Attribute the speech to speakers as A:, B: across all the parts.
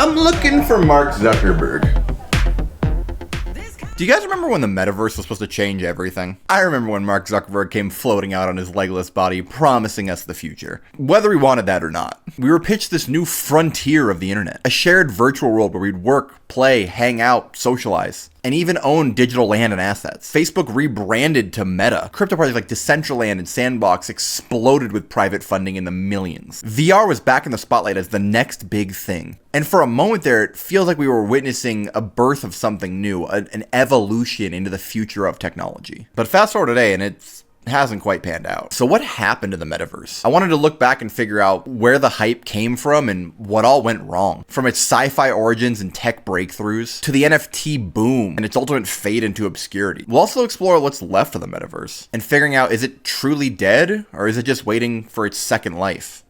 A: I'm looking for Mark Zuckerberg.
B: Do you guys remember when the Metaverse was supposed to change everything? I remember when Mark Zuckerberg came floating out on his legless body, promising us the future. Whether we wanted that or not, we were pitched this new frontier of the internet. A shared virtual world where we'd work, play, hang out, socialize, and even own digital land and assets. Facebook rebranded to Meta. Crypto projects like Decentraland and Sandbox exploded with private funding in the millions. VR was back in the spotlight as the next big thing. And for a moment there, it feels like we were witnessing a birth of something new, an evolution into the future of technology. But fast forward today, and it hasn't quite panned out. So what happened to the metaverse? I wanted to look back and figure out where the hype came from and what all went wrong. From its sci-fi origins and tech breakthroughs to the NFT boom and its ultimate fade into obscurity. We'll also explore what's left of the metaverse and figuring out, is it truly dead or is it just waiting for its second life?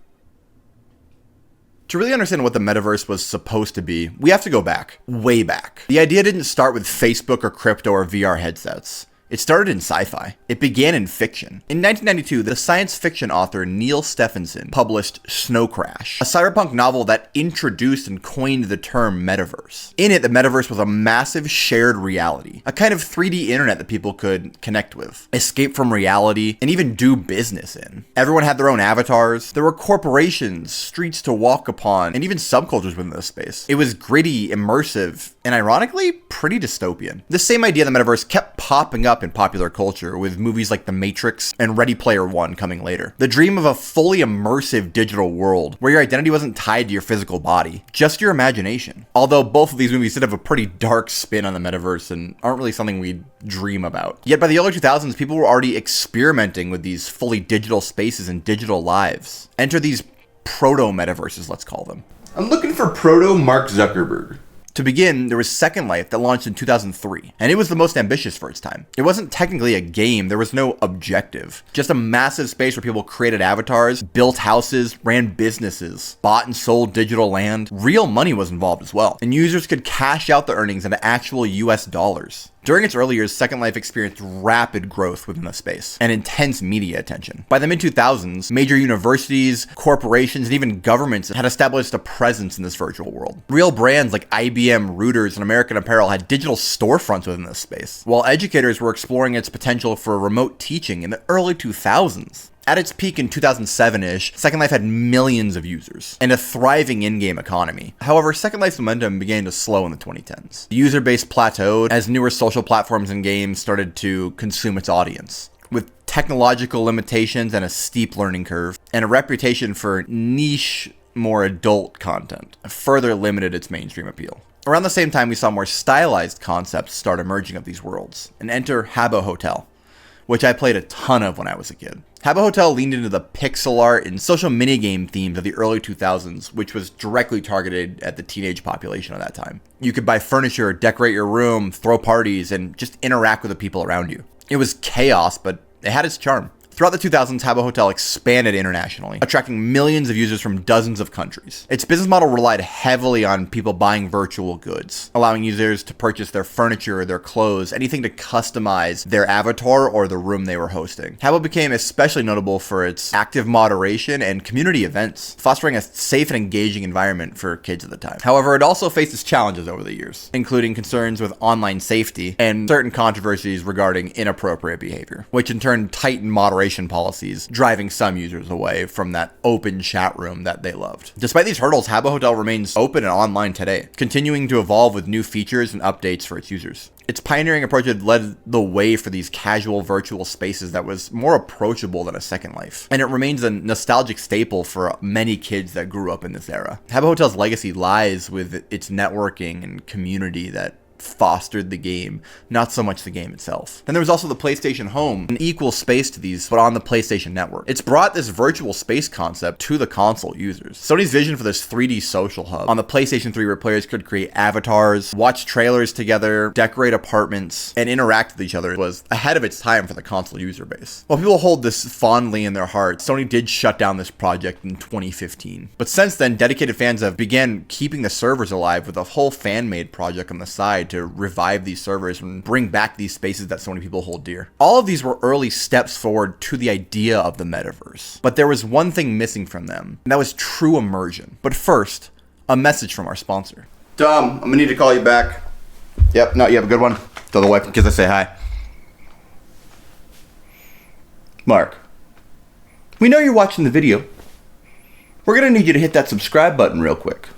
B: To really understand what the metaverse was supposed to be, we have to go back, way back. The idea didn't start with Facebook or crypto or VR headsets. It started in sci-fi. It began in fiction. In 1992, the science fiction author Neil Stephenson published Snow Crash, a cyberpunk novel that introduced and coined the term metaverse. In it, the metaverse was a massive shared reality, a kind of 3D internet that people could connect with, escape from reality, and even do business in. Everyone had their own avatars. There were corporations, streets to walk upon, and even subcultures within this space. It was gritty, immersive, and ironically, pretty dystopian. This same idea of the metaverse kept popping up in popular culture, with movies like The Matrix and Ready Player One coming later. The dream of a fully immersive digital world where your identity wasn't tied to your physical body, just your imagination. Although both of these movies did have a pretty dark spin on the metaverse and aren't really something we'd dream about. Yet by the early 2000s, people were already experimenting with these fully digital spaces and digital lives. Enter these proto-metaverses, let's call them.
A: I'm looking for proto Mark Zuckerberg.
B: To begin, there was Second Life that launched in 2003, and it was the most ambitious for its time. It wasn't technically a game, there was no objective. Just a massive space where people created avatars, built houses, ran businesses, bought and sold digital land. Real money was involved as well, and users could cash out the earnings into actual US dollars. During its early years, Second Life experienced rapid growth within the space and intense media attention. By the mid-2000s, major universities, corporations, and even governments had established a presence in this virtual world. Real brands like IBM, Reuters, and American Apparel had digital storefronts within this space, while educators were exploring its potential for remote teaching in the early 2000s. At its peak in 2007-ish, Second Life had millions of users and a thriving in-game economy. However, Second Life's momentum began to slow in the 2010s. The user base plateaued as newer social platforms and games started to consume its audience, with technological limitations and a steep learning curve, and a reputation for niche, more adult content further limited its mainstream appeal. Around the same time, we saw more stylized concepts start emerging of these worlds, and enter Habbo Hotel, which I played a ton of when I was a kid. Habbo Hotel leaned into the pixel art and social minigame themes of the early 2000s, which was directly targeted at the teenage population at that time. You could buy furniture, decorate your room, throw parties, and just interact with the people around you. It was chaos, but it had its charm. Throughout the 2000s, Habbo Hotel expanded internationally, attracting millions of users from dozens of countries. Its business model relied heavily on people buying virtual goods, allowing users to purchase their furniture, their clothes, anything to customize their avatar or the room they were hosting. Habbo became especially notable for its active moderation and community events, fostering a safe and engaging environment for kids at the time. However, it also faced its challenges over the years, including concerns with online safety and certain controversies regarding inappropriate behavior, which in turn tightened moderation policies, driving some users away from that open chat room that they loved. Despite these hurdles, Habbo Hotel remains open and online today, continuing to evolve with new features and updates for its users. Its pioneering approach had led the way for these casual virtual spaces that was more approachable than a Second Life, and it remains a nostalgic staple for many kids that grew up in this era. Habbo Hotel's legacy lies with its networking and community that fostered the game, not so much the game itself. Then there was also the PlayStation Home, an equal space to these, but on the PlayStation Network. It's brought this virtual space concept to the console users. Sony's vision for this 3D social hub on the PlayStation 3 where players could create avatars, watch trailers together, decorate apartments, and interact with each other was ahead of its time for the console user base. While people hold this fondly in their hearts, Sony did shut down this project in 2015. But since then, dedicated fans have began keeping the servers alive with a whole fan-made project on the side to revive these servers and bring back these spaces that so many people hold dear. All of these were early steps forward to the idea of the metaverse, but there was one thing missing from them, and that was true immersion. But first, A message from our sponsor. Tom, I'm gonna need to call you back. Yep, no, you have a good one. Tell the wife and kids I say hi. Mark, we know you're watching the video. We're gonna need you to hit that subscribe button real quick.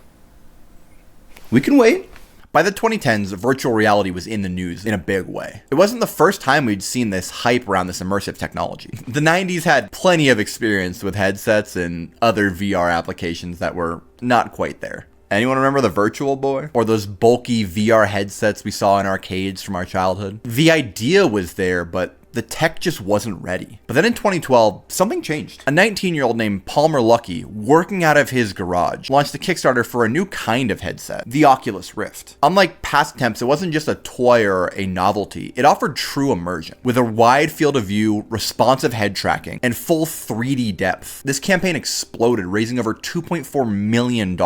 B: We can wait. By the 2010s, virtual reality was in the news in a big way. It wasn't the first time we'd seen this hype around this immersive technology. The 90s had plenty of experience with headsets and other VR applications that were not quite there. Anyone remember the Virtual Boy? Or those bulky VR headsets we saw in arcades from our childhood? The idea was there, but the tech just wasn't ready. But then in 2012, something changed. A 19-year-old named Palmer Luckey, working out of his garage, launched a Kickstarter for a new kind of headset, the Oculus Rift. Unlike past attempts, it wasn't just a toy or a novelty. It offered true immersion. With a wide field of view, responsive head tracking, and full 3D depth, this campaign exploded, raising over $2.4 million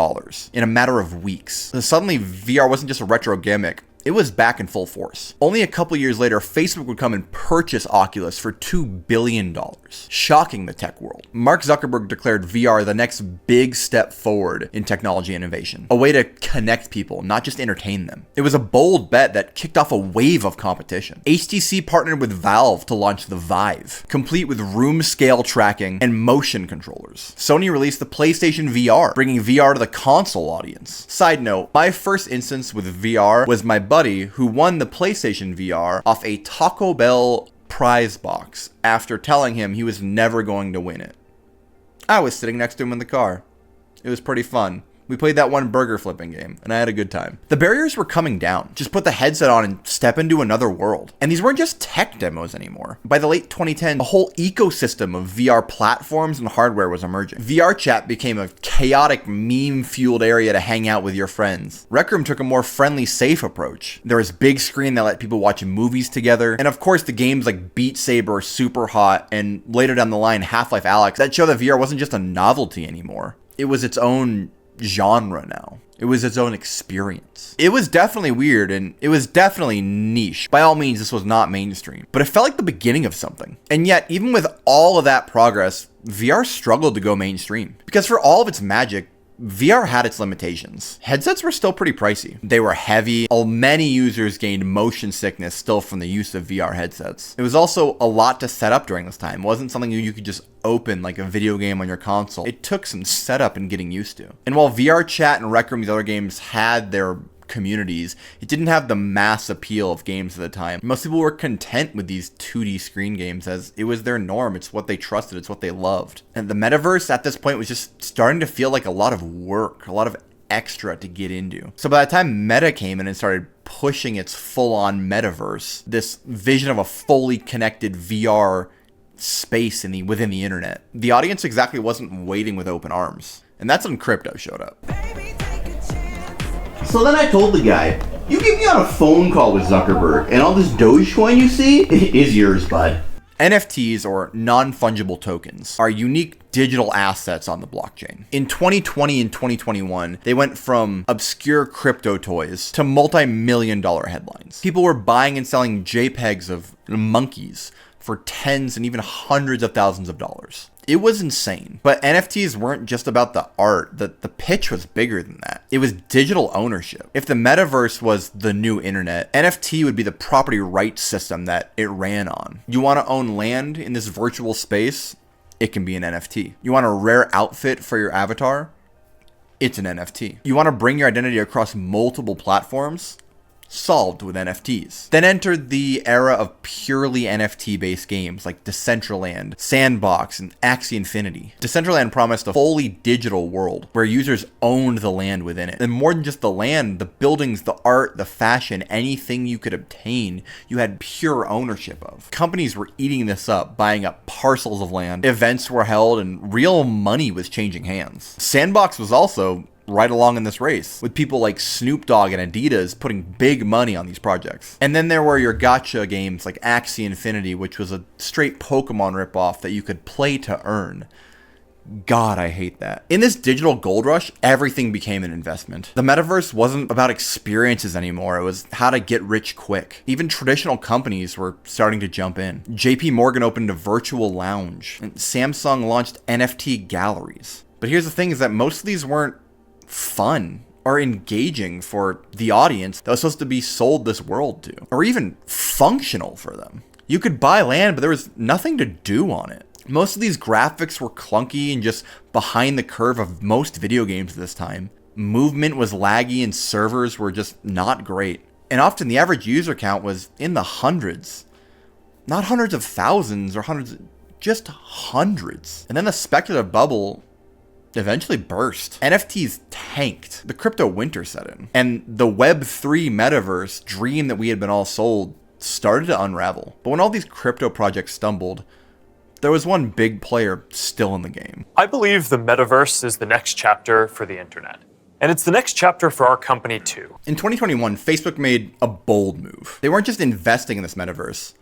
B: in a matter of weeks. And suddenly, VR wasn't just a retro gimmick. It was back in full force. Only a couple years later, Facebook would come and purchase Oculus for $2 billion, shocking the tech world. Mark Zuckerberg declared VR the next big step forward in technology innovation, a way to connect people, not just entertain them. It was a bold bet that kicked off a wave of competition. HTC partnered with Valve to launch the Vive, complete with room-scale tracking and motion controllers. Sony released the PlayStation VR, bringing VR to the console audience. Side note, my first instance with VR was my buddy who won the PlayStation VR off a Taco Bell prize box after telling him he was never going to win it. I was sitting next to him in the car. It was pretty fun. We played that one burger flipping game, and I had a good time. The barriers were coming down. Just put the headset on and step into another world. And these weren't just tech demos anymore. By the late 2010s, a whole ecosystem of VR platforms and hardware was emerging. VR chat became a chaotic, meme-fueled area to hang out with your friends. Rec Room took a more friendly, safe approach. There was big screen that let people watch movies together. And of course, the games like Beat Saber, Super Hot, and later down the line, Half-Life Alyx, that show that VR wasn't just a novelty anymore. It was its own genre now. It was its own experience. It was definitely weird and it was definitely niche. By all means, this was not mainstream, but it felt like the beginning of something. And yet, even with all of that progress, VR struggled to go mainstream. Because for all of its magic, VR had its limitations. Headsets were still pretty pricey. They were heavy. Many users gained motion sickness still from the use of VR headsets. It was also a lot to set up during this time. It wasn't something you could just open like a video game on your console. It took some setup and getting used to. And while VR Chat and Rec Room, these other games had their communities, it didn't have the mass appeal of games at the time. Most people were content with these 2D screen games as it was their norm. It's what they trusted. It's what they loved. And the metaverse at this point was just starting to feel like a lot of work, a lot of extra to get into. So by the time Meta came in and started pushing its full-on metaverse, this vision of a fully connected VR space within the internet, the audience exactly wasn't waiting with open arms. And that's when crypto showed up.
A: So then I told the guy, you get me on a phone call with Zuckerberg, and all this Dogecoin you see is yours, bud.
B: NFTs, or non-fungible tokens, are unique digital assets on the blockchain. In 2020 and 2021, they went from obscure crypto toys to multi-million-dollar headlines. People were buying and selling JPEGs of monkeys for tens and even hundreds of thousands of dollars. It was insane. But NFTs weren't just about the art. The pitch was bigger than that. It was digital ownership. If the metaverse was the new internet, NFT would be the property rights system that it ran on. You want to own land in this virtual space? It can be an NFT. You want a rare outfit for your avatar? It's an NFT. You want to bring your identity across multiple platforms? Solved with NFTs. Then entered the era of purely NFT-based games like Decentraland, Sandbox, and Axie Infinity. Decentraland promised a fully digital world where users owned the land within it. And more than just the land, the buildings, the art, the fashion, anything you could obtain, you had pure ownership of. Companies were eating this up, buying up parcels of land, events were held, and real money was changing hands. Sandbox was also right along in this race, with people like Snoop Dogg and Adidas putting big money on these projects. And then there were your gacha games like Axie Infinity, which was a straight Pokemon ripoff that you could play to earn. God, I hate that. In this digital gold rush, everything became an investment. The metaverse wasn't about experiences anymore. It was how to get rich quick. Even traditional companies were starting to jump in. JP Morgan opened a virtual lounge, and Samsung launched NFT galleries. But here's the thing is that most of these weren't fun or engaging for the audience that was supposed to be sold this world to, or even functional for them. You could buy land, but there was nothing to do on it. Most of these graphics were clunky and just behind the curve of most video games at this time. Movement was laggy and servers were just not great. And often the average user count was in the hundreds. Not hundreds of thousands or hundreds, just hundreds. And then the speculative bubble eventually burst. NFTs tanked. The crypto winter set in. And the Web3 metaverse dream that we had been all sold started to unravel. But when all these crypto projects stumbled, there was one big player still in the game.
C: I believe the metaverse is the next chapter for the internet. And it's the next chapter for our company too.
B: In 2021, Facebook made a bold move. They weren't just investing in this metaverse.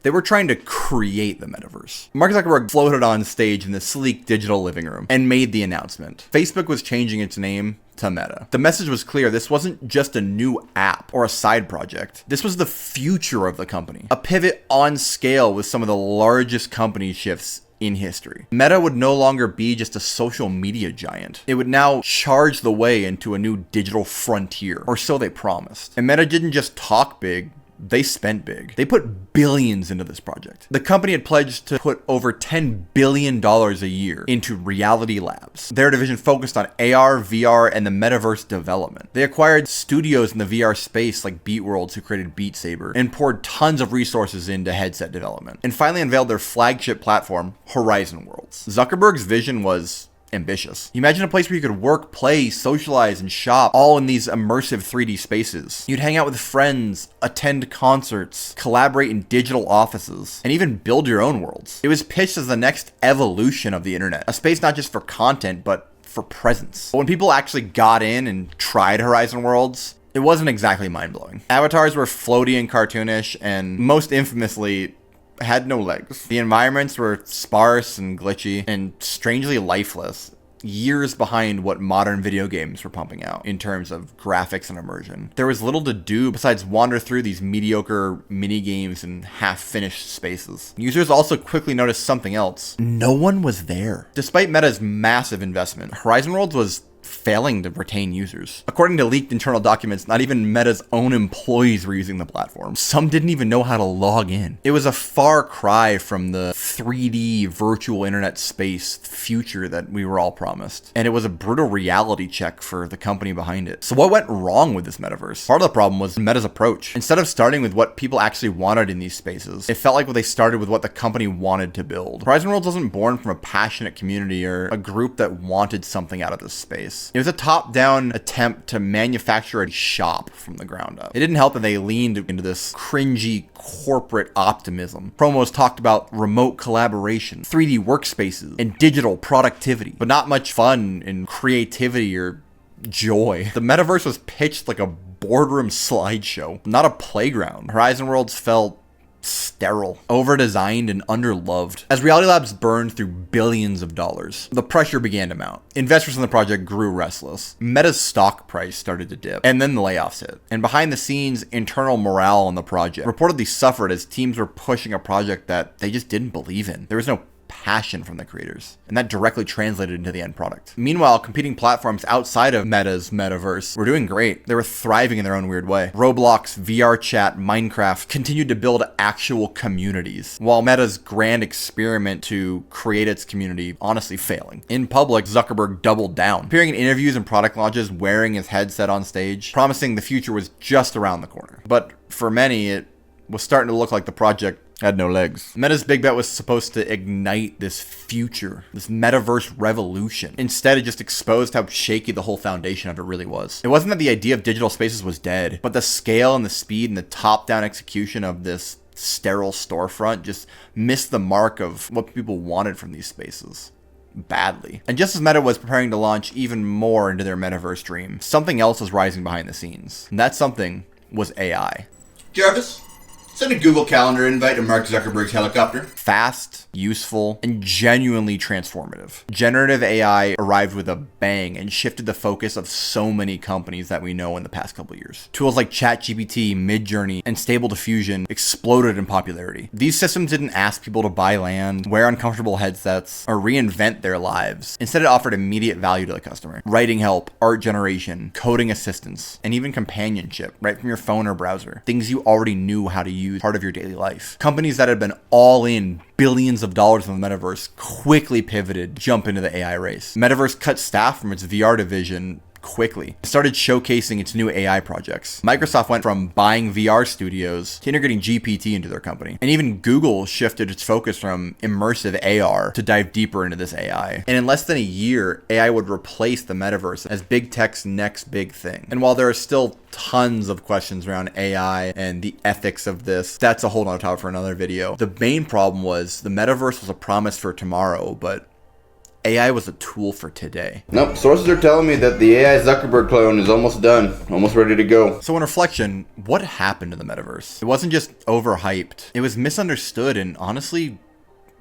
B: They were trying to create the metaverse. Mark Zuckerberg floated on stage in the sleek digital living room and made the announcement. Facebook was changing its name to Meta. The message was clear. This wasn't just a new app or a side project. This was the future of the company. A pivot on scale with some of the largest company shifts in history. Meta would no longer be just a social media giant. It would now charge the way into a new digital frontier, or so they promised. And Meta didn't just talk big, they spent big. They put billions into this project. The company had pledged to put over $10 billion a year into Reality Labs. Their division focused on AR, VR, and the metaverse development. They acquired studios in the VR space like Beatworlds, who created Beat Saber, and poured tons of resources into headset development. And finally unveiled their flagship platform, Horizon Worlds. Zuckerberg's vision was ambitious. Imagine a place where you could work, play, socialize, and shop all in these immersive 3D spaces. You'd hang out with friends, attend concerts, collaborate in digital offices, and even build your own worlds. It was pitched as the next evolution of the internet, a space not just for content, but for presence. But when people actually got in and tried Horizon Worlds, it wasn't exactly mind-blowing. Avatars were floaty and cartoonish, and most infamously, had no legs. The environments were sparse and glitchy and strangely lifeless, years behind what modern video games were pumping out in terms of graphics and immersion. There was little to do besides wander through these mediocre mini games and half-finished spaces. Users also quickly noticed something else. No one was there. Despite Meta's massive investment, Horizon Worlds was failing to retain users. According to leaked internal documents, not even Meta's own employees were using the platform. Some didn't even know how to log in. It was a far cry from the 3D virtual internet space future that we were all promised. And it was a brutal reality check for the company behind it. So what went wrong with this metaverse? Part of the problem was Meta's approach. Instead of starting with what people actually wanted in these spaces, it felt like they started with what the company wanted to build. Horizon Worlds wasn't born from a passionate community or a group that wanted something out of this space. It was a top-down attempt to manufacture a shop from the ground up. It didn't help that they leaned into this cringy corporate optimism. Promos talked about remote collaboration, 3D workspaces, and digital productivity, but not much fun and creativity or joy. The metaverse was pitched like a boardroom slideshow, not a playground. Horizon Worlds felt sterile, over-designed, and underloved. As Reality Labs burned through billions of dollars, the pressure began to mount. Investors in the project grew restless. Meta's stock price started to dip, and then the layoffs hit. And behind the scenes, internal morale on the project reportedly suffered as teams were pushing a project that they just didn't believe in. There was no passion from the creators, and that directly translated into the end product. Meanwhile, competing platforms outside of Meta's metaverse were doing great. They were thriving in their own weird way. Roblox, VR Chat, Minecraft continued to build actual communities, while Meta's grand experiment to create its community honestly failing. In public, Zuckerberg doubled down, appearing in interviews and product launches wearing his headset on stage, promising the future was just around the corner. But for many, it was starting to look like the project had no legs. Meta's big bet was supposed to ignite this future, this metaverse revolution. Instead, it just exposed how shaky the whole foundation of it really was. It wasn't that the idea of digital spaces was dead, but the scale and the speed and the top-down execution of this sterile storefront just missed the mark of what people wanted from these spaces. Badly. And just as Meta was preparing to launch even more into their metaverse dream, something else was rising behind the scenes. And that something was AI.
A: Jarvis, Send a Google Calendar invite to Mark Zuckerberg's helicopter.
B: Fast, useful, and genuinely transformative. Generative AI arrived with a bang and shifted the focus of so many companies that we know in the past couple years. Tools like ChatGPT, Midjourney, and Stable Diffusion exploded in popularity. These systems didn't ask people to buy land, wear uncomfortable headsets, or reinvent their lives. Instead, it offered immediate value to the customer. Writing help, art generation, coding assistance, and even companionship right from your phone or browser. Things you already knew how to use, part of your daily life. Companies that had been all in billions of dollars in the metaverse quickly pivoted, jump into the AI race. Metaverse cut staff from its VR division quickly. It started showcasing its new AI projects. Microsoft went from buying VR studios to integrating GPT into their company. And even Google shifted its focus from immersive AR to dive deeper into this AI. And in less than a year, AI would replace the metaverse as big tech's next big thing. And while there are still tons of questions around AI and the ethics of this, that's a whole nother topic for another video. The main problem was the metaverse was a promise for tomorrow, but AI was a tool for today.
A: Nope, sources are telling me that the AI Zuckerberg clone is almost done, almost ready to go.
B: So in reflection, what happened to the metaverse? It wasn't just overhyped. It was misunderstood and honestly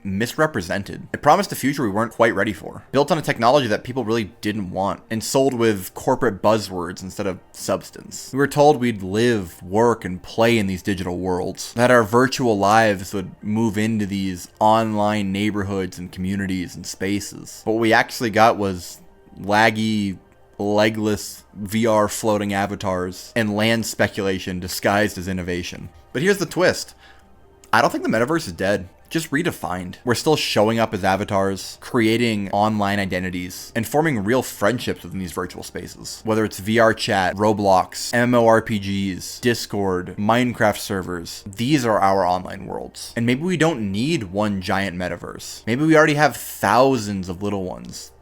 B: misrepresented. It promised a future we weren't quite ready for, built on a technology that people really didn't want, and sold with corporate buzzwords instead of substance. We were told we'd live, work, and play in these digital worlds, that our virtual lives would move into these online neighborhoods and communities and spaces. But what we actually got was laggy, legless VR floating avatars and land speculation disguised as innovation. But here's the twist. I don't think the metaverse is dead. Just redefined. We're still showing up as avatars, creating online identities, and forming real friendships within these virtual spaces. Whether it's VR chat, Roblox, MMORPGs, Discord, Minecraft servers, these are our online worlds. And maybe we don't need one giant metaverse. Maybe we already have thousands of little ones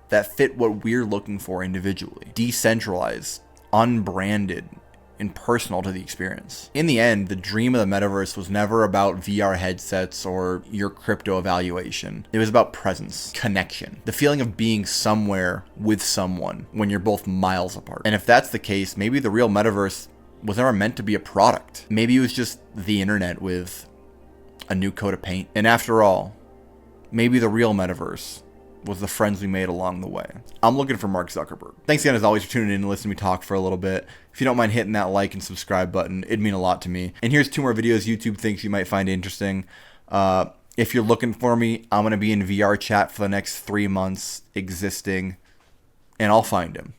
B: that fit what we're looking for individually. Decentralized, unbranded, and personal to the experience. In the end, the dream of the metaverse was never about VR headsets or your crypto evaluation. It was about presence, connection, the feeling of being somewhere with someone when you're both miles apart. And if that's the case, maybe the real metaverse was never meant to be a product. Maybe it was just the internet with a new coat of paint. And after all, maybe the real metaverse was the friends we made along the way. I'm looking for Mark Zuckerberg. Thanks again, as always, for tuning in and listening to me talk for a little bit. If you don't mind hitting that like and subscribe button, it'd mean a lot to me. And here's 2 more videos YouTube thinks you might find interesting. If you're looking for me, I'm going to be in VR chat for the next 3 months existing, and I'll find him.